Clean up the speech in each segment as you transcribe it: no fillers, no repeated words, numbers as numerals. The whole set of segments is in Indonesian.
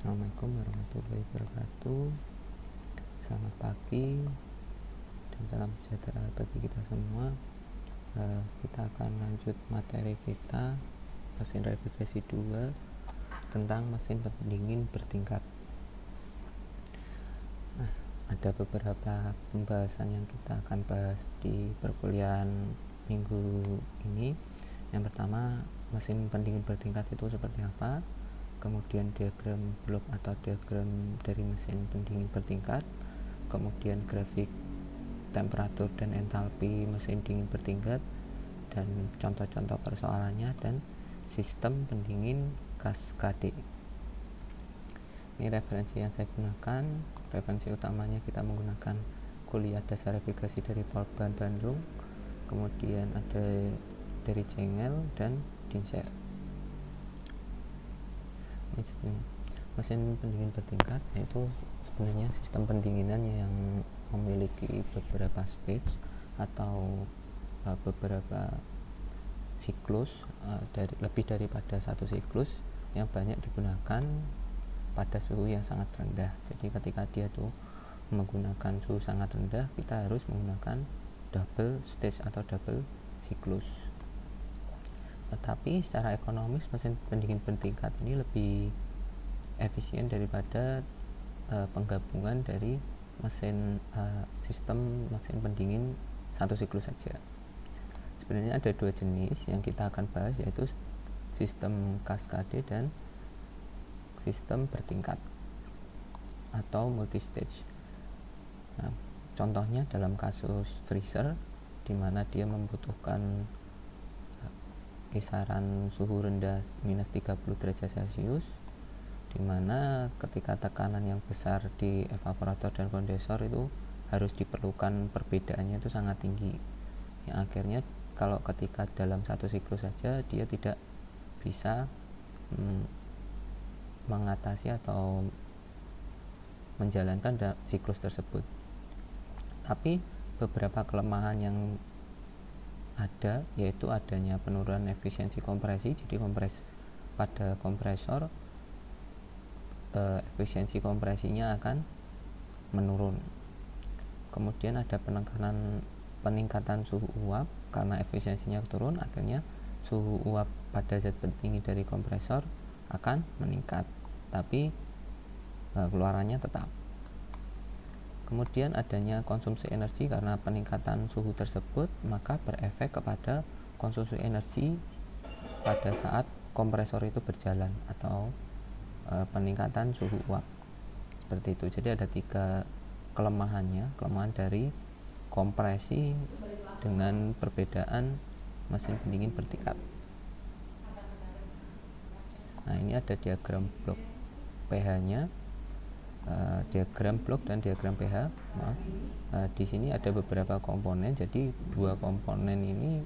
Assalamualaikum warahmatullahi wabarakatuh. Selamat pagi dan salam sejahtera bagi kita semua. Kita akan lanjut materi kita mesin revibrasi 2 tentang mesin pendingin bertingkat. Ada beberapa pembahasan yang kita akan bahas di perkuliahan minggu ini. Yang pertama, mesin pendingin bertingkat itu seperti apa, kemudian diagram blok atau diagram dari mesin pendingin bertingkat, kemudian grafik temperatur dan entalpi mesin dingin bertingkat, dan contoh-contoh persoalannya, dan sistem pendingin kaskade. Ini referensi yang saya gunakan. Referensi utamanya kita menggunakan kuliah dasar revibrasi dari Polban Bandung, kemudian ada dari Cengel dan Dinser. Ini mesin pendingin bertingkat, yaitu sebenarnya sistem pendinginan yang memiliki beberapa stage atau beberapa siklus, lebih daripada satu siklus yang banyak digunakan pada suhu yang sangat rendah. Jadi ketika dia tuh menggunakan suhu sangat rendah, kita harus menggunakan double stage atau double siklus. Tetapi secara ekonomis mesin pendingin bertingkat ini lebih efisien daripada penggabungan dari sistem mesin pendingin satu siklus saja. Sebenarnya ada dua jenis yang kita akan bahas, yaitu sistem kaskade dan sistem bertingkat atau multistage. Nah, contohnya dalam kasus freezer, di mana dia membutuhkan kisaran suhu rendah minus 30 derajat Celcius, di mana ketika tekanan yang besar di evaporator dan kondensor itu harus diperlukan, perbedaannya itu sangat tinggi, yang akhirnya kalau ketika dalam satu siklus saja dia tidak bisa mengatasi atau menjalankan siklus tersebut. Tapi beberapa kelemahan yang ada, yaitu adanya penurunan efisiensi kompresi. Jadi pada kompresor efisiensi kompresinya akan menurun. Kemudian ada peningkatan suhu uap, karena efisiensinya turun, akhirnya suhu uap pada zat pendingin dari kompresor akan meningkat, tapi keluarannya tetap. Kemudian adanya konsumsi energi, karena peningkatan suhu tersebut maka berefek kepada konsumsi energi pada saat kompresor itu berjalan, atau peningkatan suhu uap, seperti itu. Jadi ada tiga kelemahan dari kompresi dengan perbedaan mesin pendingin bertingkat. Nah, ini ada diagram blok pH-nya, diagram blok dan diagram pH. Di sini ada beberapa komponen, jadi dua komponen ini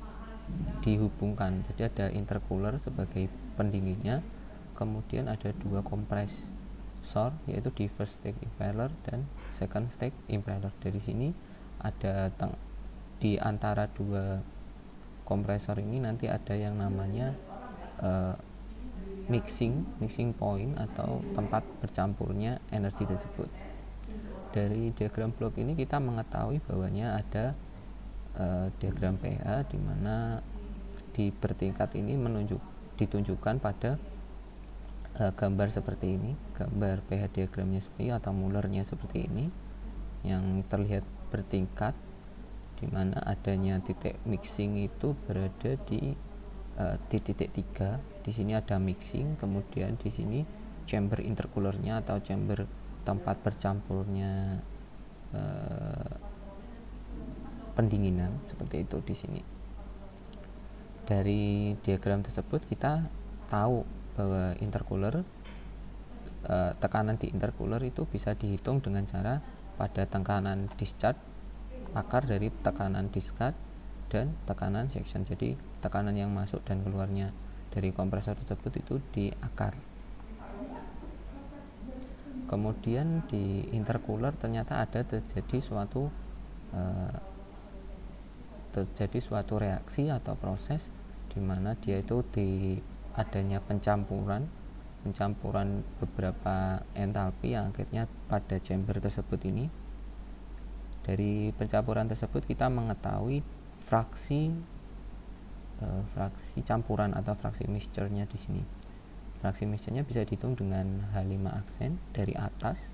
dihubungkan. Jadi ada intercooler sebagai pendinginnya, kemudian ada dua kompresor, yaitu di first stage impeller dan second stage impeller. Dari sini ada di antara dua kompresor ini nanti ada yang namanya mixing point atau tempat bercampurnya energi tersebut. Dari diagram blok ini kita mengetahui bahwanya ada diagram pH, di mana di bertingkat ini ditunjukkan pada gambar seperti ini, gambar pH diagramnya seperti ini, atau Muller-nya seperti ini, yang terlihat bertingkat, di mana adanya titik mixing itu berada di titik 3. Di sini ada mixing, kemudian di sini chamber intercoolernya atau chamber tempat bercampurnya pendinginan, seperti itu di sini. Dari diagram tersebut kita tahu bahwa intercooler, tekanan di intercooler itu bisa dihitung dengan cara pada tekanan discharge, akar dari tekanan discharge, dan tekanan section. Jadi tekanan yang masuk dan keluarnya dari kompresor tersebut itu di akar. Kemudian di intercooler ternyata ada terjadi suatu reaksi atau proses, di mana dia itu adanya pencampuran pencampuran beberapa entalpi yang akhirnya pada chamber tersebut ini. Dari pencampuran tersebut kita mengetahui fraksi campuran atau fraksi mixture-nya di sini. Fraksi mixture-nya bisa dihitung dengan H5 aksen dari atas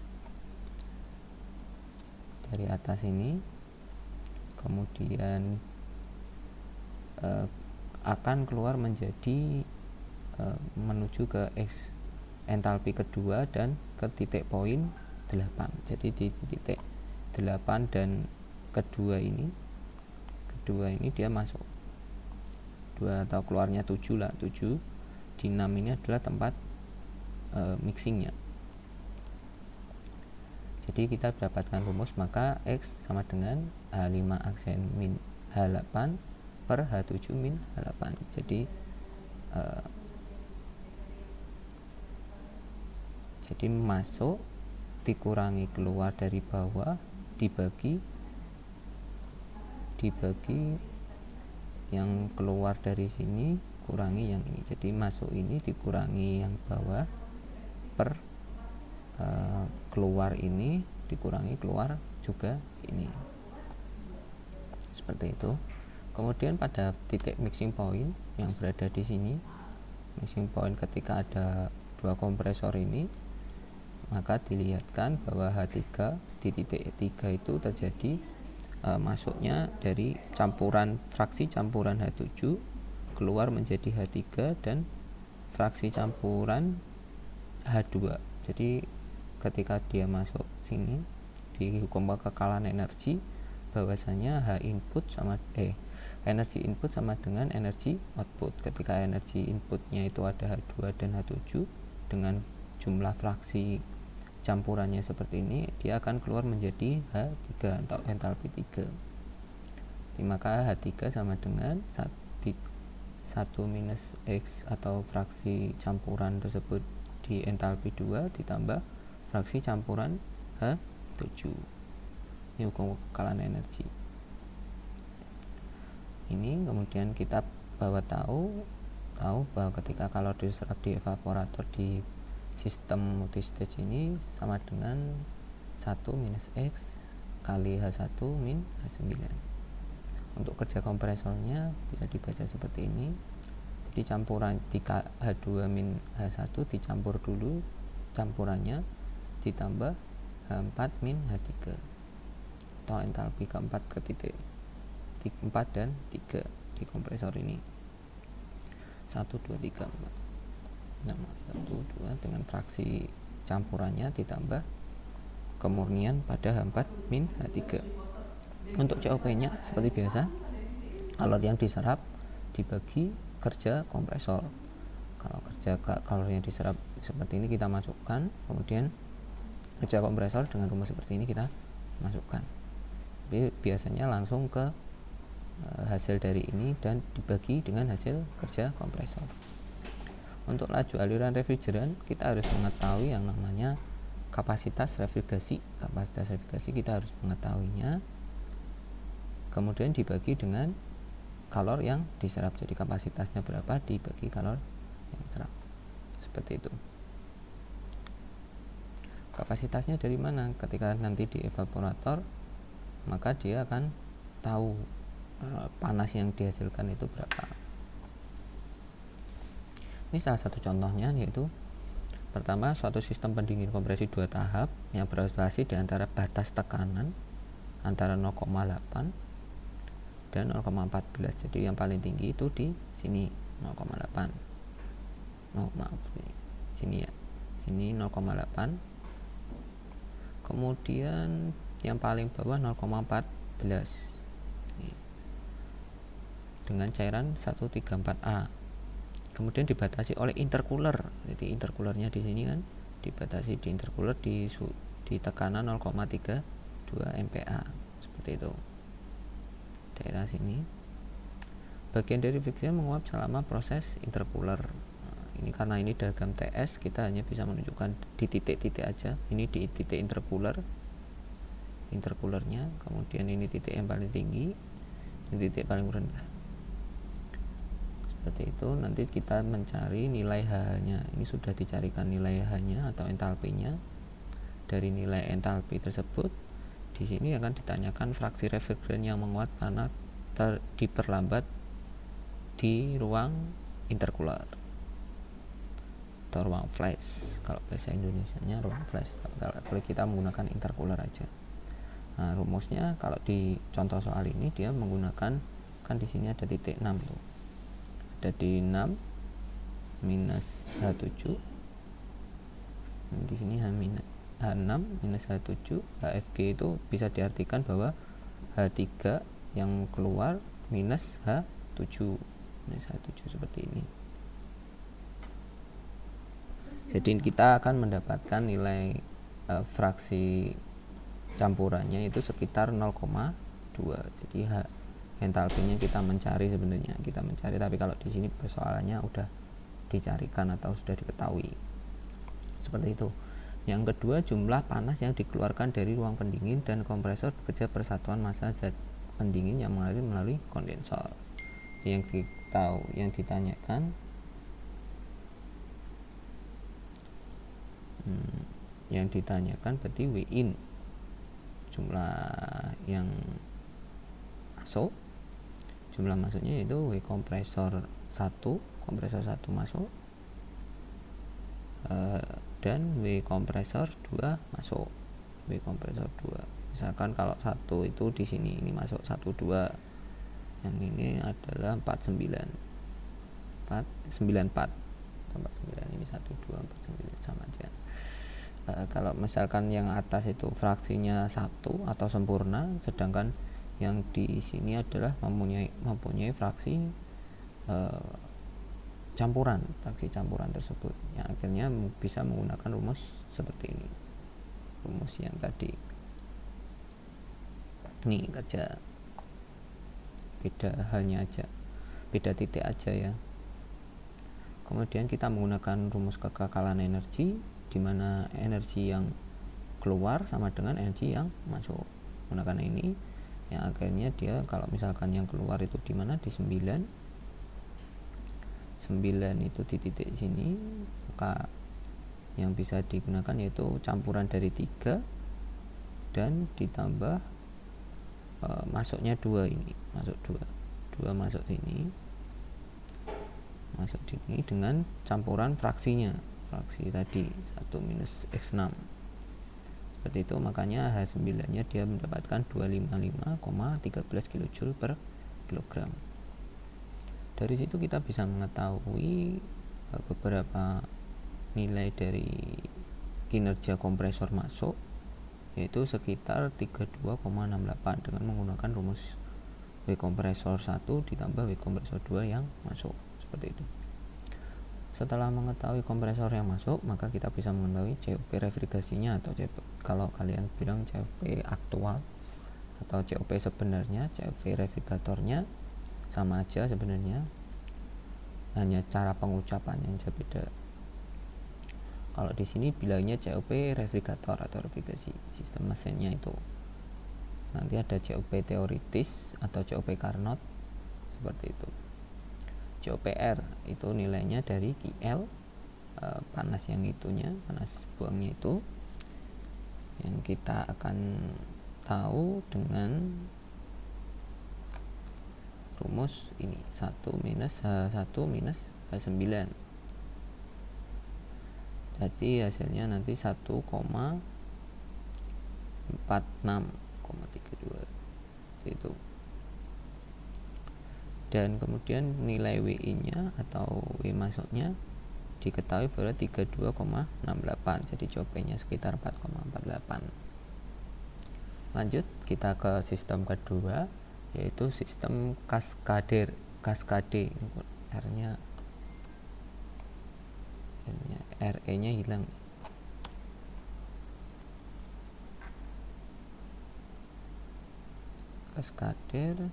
ini, kemudian akan keluar menjadi menuju ke X entalpi kedua dan ke titik poin 8. Jadi di titik 8 dan kedua ini dia masuk 2 atau keluarnya 7 lah, 7 di 6 ini adalah tempat mixingnya. Jadi kita dapatkan rumus, maka X sama dengan H5 aksen min H8 per H7 min H8. Jadi masuk dikurangi keluar dari bawah dibagi yang keluar dari sini kurangi yang ini. Jadi masuk ini dikurangi yang bawah per keluar ini dikurangi keluar juga ini, seperti itu. Kemudian pada titik mixing point yang berada di sini, mixing point ketika ada dua kompresor ini, maka dilihatkan bahwa H3 di titik 3 itu terjadi masuknya dari fraksi campuran H7 keluar menjadi H3 dan fraksi campuran H2. Jadi ketika dia masuk sini di hukum kekalahan energi, bahwasanya energi input sama dengan energi output. Ketika energi inputnya itu ada H2 dan H7 dengan jumlah fraksi campurannya seperti ini, dia akan keluar menjadi H3 atau entalpi 3. Maka H3 sama dengan 1 minus X atau fraksi campuran tersebut di entalpi 2 ditambah fraksi campuran H7. Ini hukum kekalahan energi. Ini kemudian kita tahu bahwa ketika kalor diserap di evaporator di sistem multistage ini sama dengan 1 minus X kali H1 min H9. Untuk kerja kompresornya bisa dibaca seperti ini. Jadi campuran H2 min H1 dicampur dulu campurannya ditambah H4 min H3 atau entalpi keempat ke titik 4 dan 3 di kompresor ini. 1, 2, 3, 4. 1, 2 dengan fraksi campurannya ditambah kemurnian pada H4 min H3. Untuk COP-nya seperti biasa, kalor yang diserap dibagi kerja kompresor. Kalau kalor yang diserap seperti ini kita masukkan, kemudian kerja kompresor dengan rumus seperti ini kita masukkan. Tapi biasanya langsung ke hasil dari ini dan dibagi dengan hasil kerja kompresor. Untuk laju aliran refrigeran kita harus mengetahui yang namanya kapasitas refrigerasi. Kapasitas refrigerasi kita harus mengetahuinya, kemudian dibagi dengan kalor yang diserap. Jadi kapasitasnya berapa dibagi kalor yang diserap, seperti itu. Kapasitasnya dari mana? Ketika nanti di evaporator, maka dia akan tahu panas yang dihasilkan itu berapa. Ini salah satu contohnya, yaitu pertama, suatu sistem pendingin kompresi 2 tahap yang beroscilasi di antara batas tekanan antara 0,8 dan 0,14. Jadi yang paling tinggi itu di sini 0,8. Sini ya. Sini 0,8. Kemudian yang paling bawah 0,14 dengan cairan 134A. Kemudian dibatasi oleh intercooler. Jadi intercoolernya di sini kan dibatasi di intercooler di tekanan 0,32 MPa, seperti itu. Daerah sini. Bagian dari friksi menguap selama proses intercooler. Ini karena ini diagram TS, kita hanya bisa menunjukkan di titik-titik aja. Ini di titik intercoolernya, kemudian ini titik yang paling tinggi, ini titik paling rendah. Seperti itu. Nanti kita mencari nilai H-nya. Ini sudah dicarikan nilai H-nya atau entalpinya. Dari nilai entalpi tersebut, di sini akan ditanyakan fraksi refrigeran yang menguat karena diperlambat di ruang intercooler atau ruang flash. Kalau bahasa Indonesianya ruang flash, kalau kita menggunakan intercooler aja. Nah, rumusnya kalau di contoh soal ini dia menggunakan, kan di sini ada titik 6 tuh. Ada di 6 minus H7. Di sini H6 minus H7. HFG itu bisa diartikan bahwa H3 yang keluar minus H7 seperti ini. Jadi kita akan mendapatkan nilai fraksi campurannya itu sekitar 0,2. Jadi entalpinya kita mencari, tapi kalau di sini persoalannya udah dicarikan atau sudah diketahui. Seperti itu. Yang kedua, jumlah panas yang dikeluarkan dari ruang pendingin dan kompresor bekerja persatuan massa zat pendingin yang mengalir melalui kondensor. Yang ditanyakan berarti W in, jumlah yang masuk, jumlah masuknya yaitu W kompresor 1 masuk, dan W kompresor 2 masuk. W kompresor 2, misalkan kalau 1 itu di sini, ini masuk 1 2, yang ini adalah 49 ini 1 2 49 sama aja. Kalau misalkan yang atas itu fraksinya 1 atau sempurna, sedangkan yang di sini adalah mempunyai fraksi campuran tersebut, yang akhirnya bisa menggunakan rumus seperti ini, rumus yang tadi. Ini kerja beda halnya aja, beda titik aja ya. Kemudian kita menggunakan rumus kekekalan energi, di mana energi yang keluar sama dengan energi yang masuk. Menggunakan ini, yang akhirnya dia kalau misalkan yang keluar itu di mana, di 9 itu di titik sini, maka yang bisa digunakan yaitu campuran dari 3 dan ditambah masuknya 2, ini masuk 2 masuk sini dengan campuran fraksi tadi 1 minus X6 seperti itu. Makanya H9 nya dia mendapatkan 255,13 kJ per kilogram. Dari situ kita bisa mengetahui beberapa nilai dari kinerja kompresor masuk, yaitu sekitar 32,68 dengan menggunakan rumus W kompresor 1 ditambah W kompresor 2 yang masuk, seperti itu. Setelah mengetahui kompresor yang masuk, maka kita bisa mengetahui COP refrigerasinya, atau kalau kalian bilang COP aktual atau COP sebenarnya. COP refrigeratornya sama aja sebenarnya, hanya cara pengucapannya yang beda. Kalau di sini bilangnya COP refrigerator atau refrigerasi sistem mesinnya itu. Nanti ada COP teoritis atau COP Carnot, seperti itu. COPR itu nilainya dari QL, panas yang itunya, panas buangnya itu, yang kita akan tahu dengan rumus ini, 1 minus H1 minus H9. Jadi hasilnya nanti 1,46,32 itu. Dan kemudian nilai WI nya atau W masuknya diketahui pada 32,68, jadi COP nya sekitar 4,48. Lanjut kita ke sistem kedua, yaitu sistem kaskade. RE nya hilang. Kaskader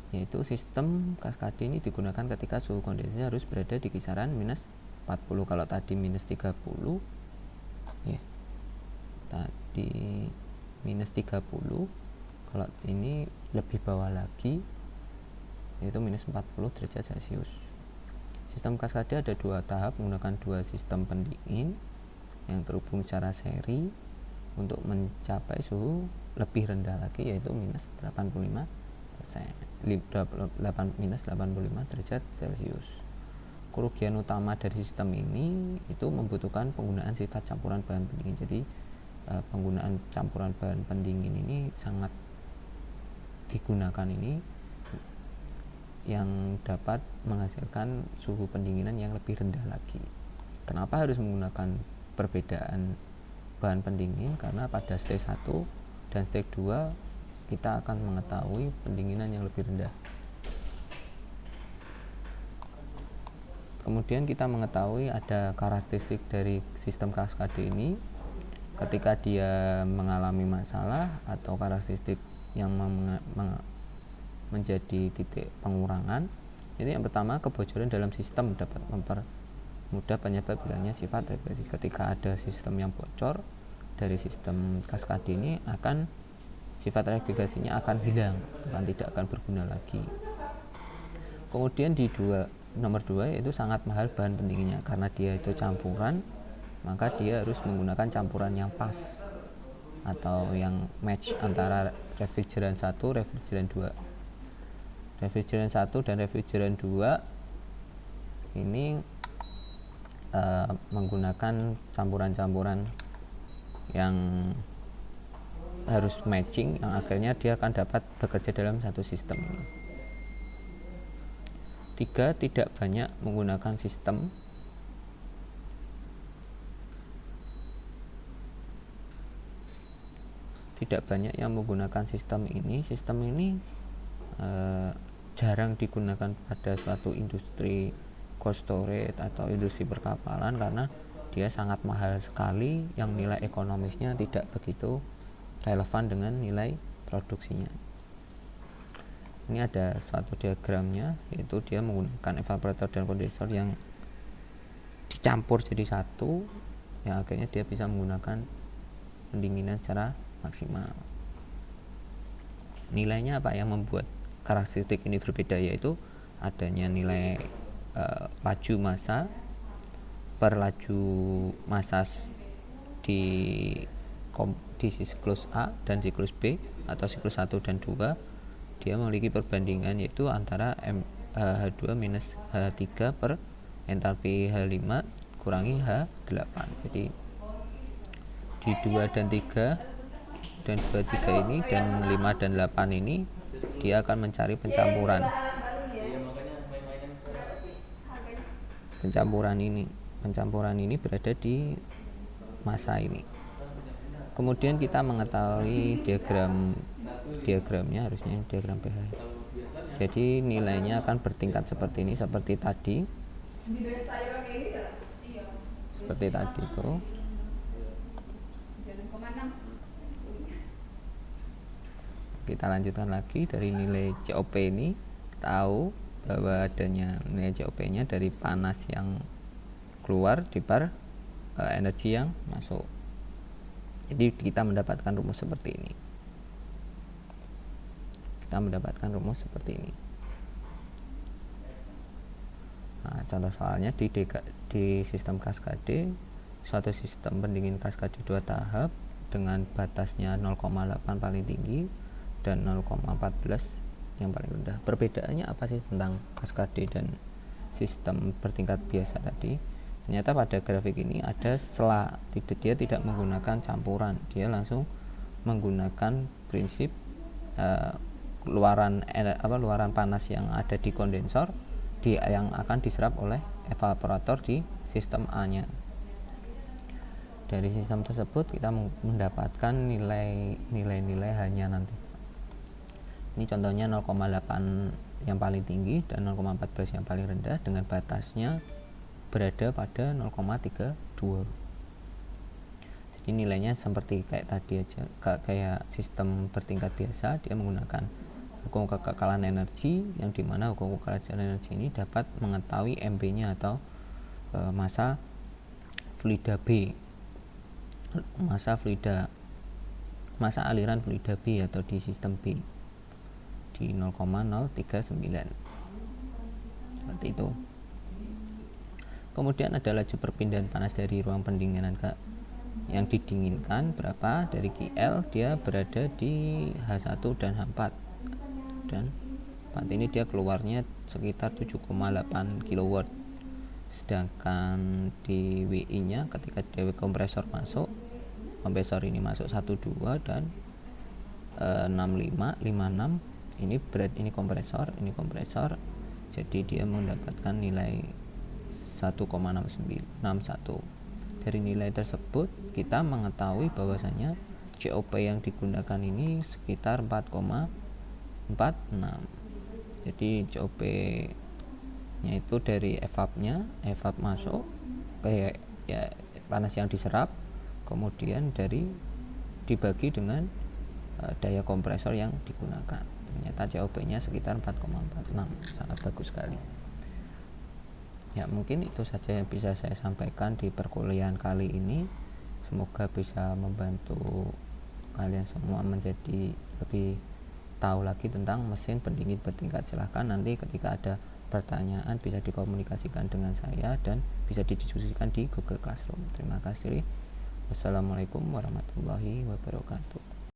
yaitu sistem kaskade ini digunakan ketika suhu kondensasi harus berada di kisaran minus 40. Kalau tadi minus 30 ya, tadi minus 30, Kalau ini lebih bawah lagi, yaitu minus 40 derajat Celcius. Sistem kaskade ada 2 tahap menggunakan 2 sistem pendingin yang terhubung secara seri untuk mencapai suhu lebih rendah lagi, yaitu minus 85 derajat Celcius. Kerugian utama dari sistem ini itu membutuhkan penggunaan sifat campuran bahan pendingin. Jadi penggunaan campuran bahan pendingin ini sangat digunakan ini yang dapat menghasilkan suhu pendinginan yang lebih rendah lagi. Kenapa harus menggunakan perbedaan bahan pendingin? Karena pada stage 1 dan stage 2 kita akan mengetahui pendinginan yang lebih rendah. Kemudian kita mengetahui ada karakteristik dari sistem kaskade ini ketika dia mengalami masalah atau karakteristik yang menjadi titik pengurangan. Jadi yang pertama, kebocoran dalam sistem dapat mempermudah penyebab hilangnya sifat refleksi. Ketika ada sistem yang bocor dari sistem kaskade ini, akan sifat refleksinya akan hilang, tidak akan berguna lagi. Kemudian di nomor 2 yaitu sangat mahal bahan pendinginnya, karena dia itu campuran, maka dia harus menggunakan campuran yang pas atau yang match antara refrigeran 1, refrigeran 2. Refrigeran 1 dan refrigeran 2 ini menggunakan campuran-campuran yang harus matching, yang akhirnya dia akan dapat bekerja dalam satu sistem ini. 3, tidak banyak menggunakan sistem. Tidak banyak yang menggunakan sistem ini. Sistem ini jarang digunakan pada suatu industri cold storage atau industri perkapalan karena dia sangat mahal sekali, yang nilai ekonomisnya tidak begitu relevan dengan nilai produksinya. Ini ada suatu diagramnya, yaitu dia menggunakan evaporator dan kondensor yang dicampur jadi satu, yang akhirnya dia bisa menggunakan pendinginan secara maksimal. Nilainya apa yang membuat karakteristik ini berbeda, yaitu adanya nilai laju massa per laju massa di siklus A dan siklus B atau siklus 1 dan 2. Dia memiliki perbandingan yaitu antara H2 minus H3 per entalpi H5 kurangi H8. Jadi di 2 dan 3 dan 2, 3 ini dan 5 dan 8 ini dia akan mencari pencampuran ini berada di massa ini. Kemudian kita mengetahui diagramnya, harusnya diagram pH. Jadi nilainya akan bertingkat seperti ini, seperti tadi itu. Kita lanjutkan lagi dari nilai COP ini, tahu bahwa adanya nilai COP-nya dari panas yang keluar diper energi yang masuk. Jadi kita mendapatkan rumus seperti ini. Nah, contoh soalnya di sistem kaskade, suatu sistem pendingin kaskade 2 tahap dengan batasnya 0,8 paling tinggi dan 0,14 yang paling rendah. Perbedaannya apa sih tentang kaskade dan sistem bertingkat biasa tadi? Ternyata pada grafik ini ada selah, dia tidak menggunakan campuran, dia langsung menggunakan prinsip luaran panas yang ada di kondensor yang akan diserap oleh evaporator di sistem A-nya. Dari sistem tersebut kita mendapatkan nilai-nilai hanya nanti. Ini contohnya 0,8 yang paling tinggi dan 0,14 yang paling rendah dengan batasnya berada pada 0,32. Jadi nilainya seperti kayak tadi aja, kayak sistem bertingkat biasa. Dia menggunakan hukum kekekalan energi, yang dimana hukum kekekalan energi ini dapat mengetahui MB-nya atau massa fluida B, massa fluida masa aliran fluida B atau di sistem B di 0,039 seperti itu. Kemudian ada laju perpindahan panas dari ruang pendinginan ke yang didinginkan berapa, dari QL dia berada di H1 dan H4, dan 4 ini dia keluarnya sekitar 7,8 kW, sedangkan di WI nya ketika DW kompresor masuk, kompresor ini masuk 12 dan 65 56 ini berat, ini kompresor, jadi dia mendapatkan nilai 1,61. Dari nilai tersebut kita mengetahui bahwasanya COP yang digunakan ini sekitar 4,46. Jadi COP nya itu dari evap masuk ke ya panas yang diserap, kemudian dari dibagi dengan daya kompresor yang digunakan. Ternyata COP-nya sekitar 4,46, sangat bagus sekali. Ya, mungkin itu saja yang bisa saya sampaikan di perkuliahan kali ini. Semoga bisa membantu kalian semua menjadi lebih tahu lagi tentang mesin pendingin bertingkat. Silahkan nanti ketika ada pertanyaan bisa dikomunikasikan dengan saya dan bisa didiskusikan di Google Classroom. Terima kasih. Wassalamualaikum warahmatullahi wabarakatuh.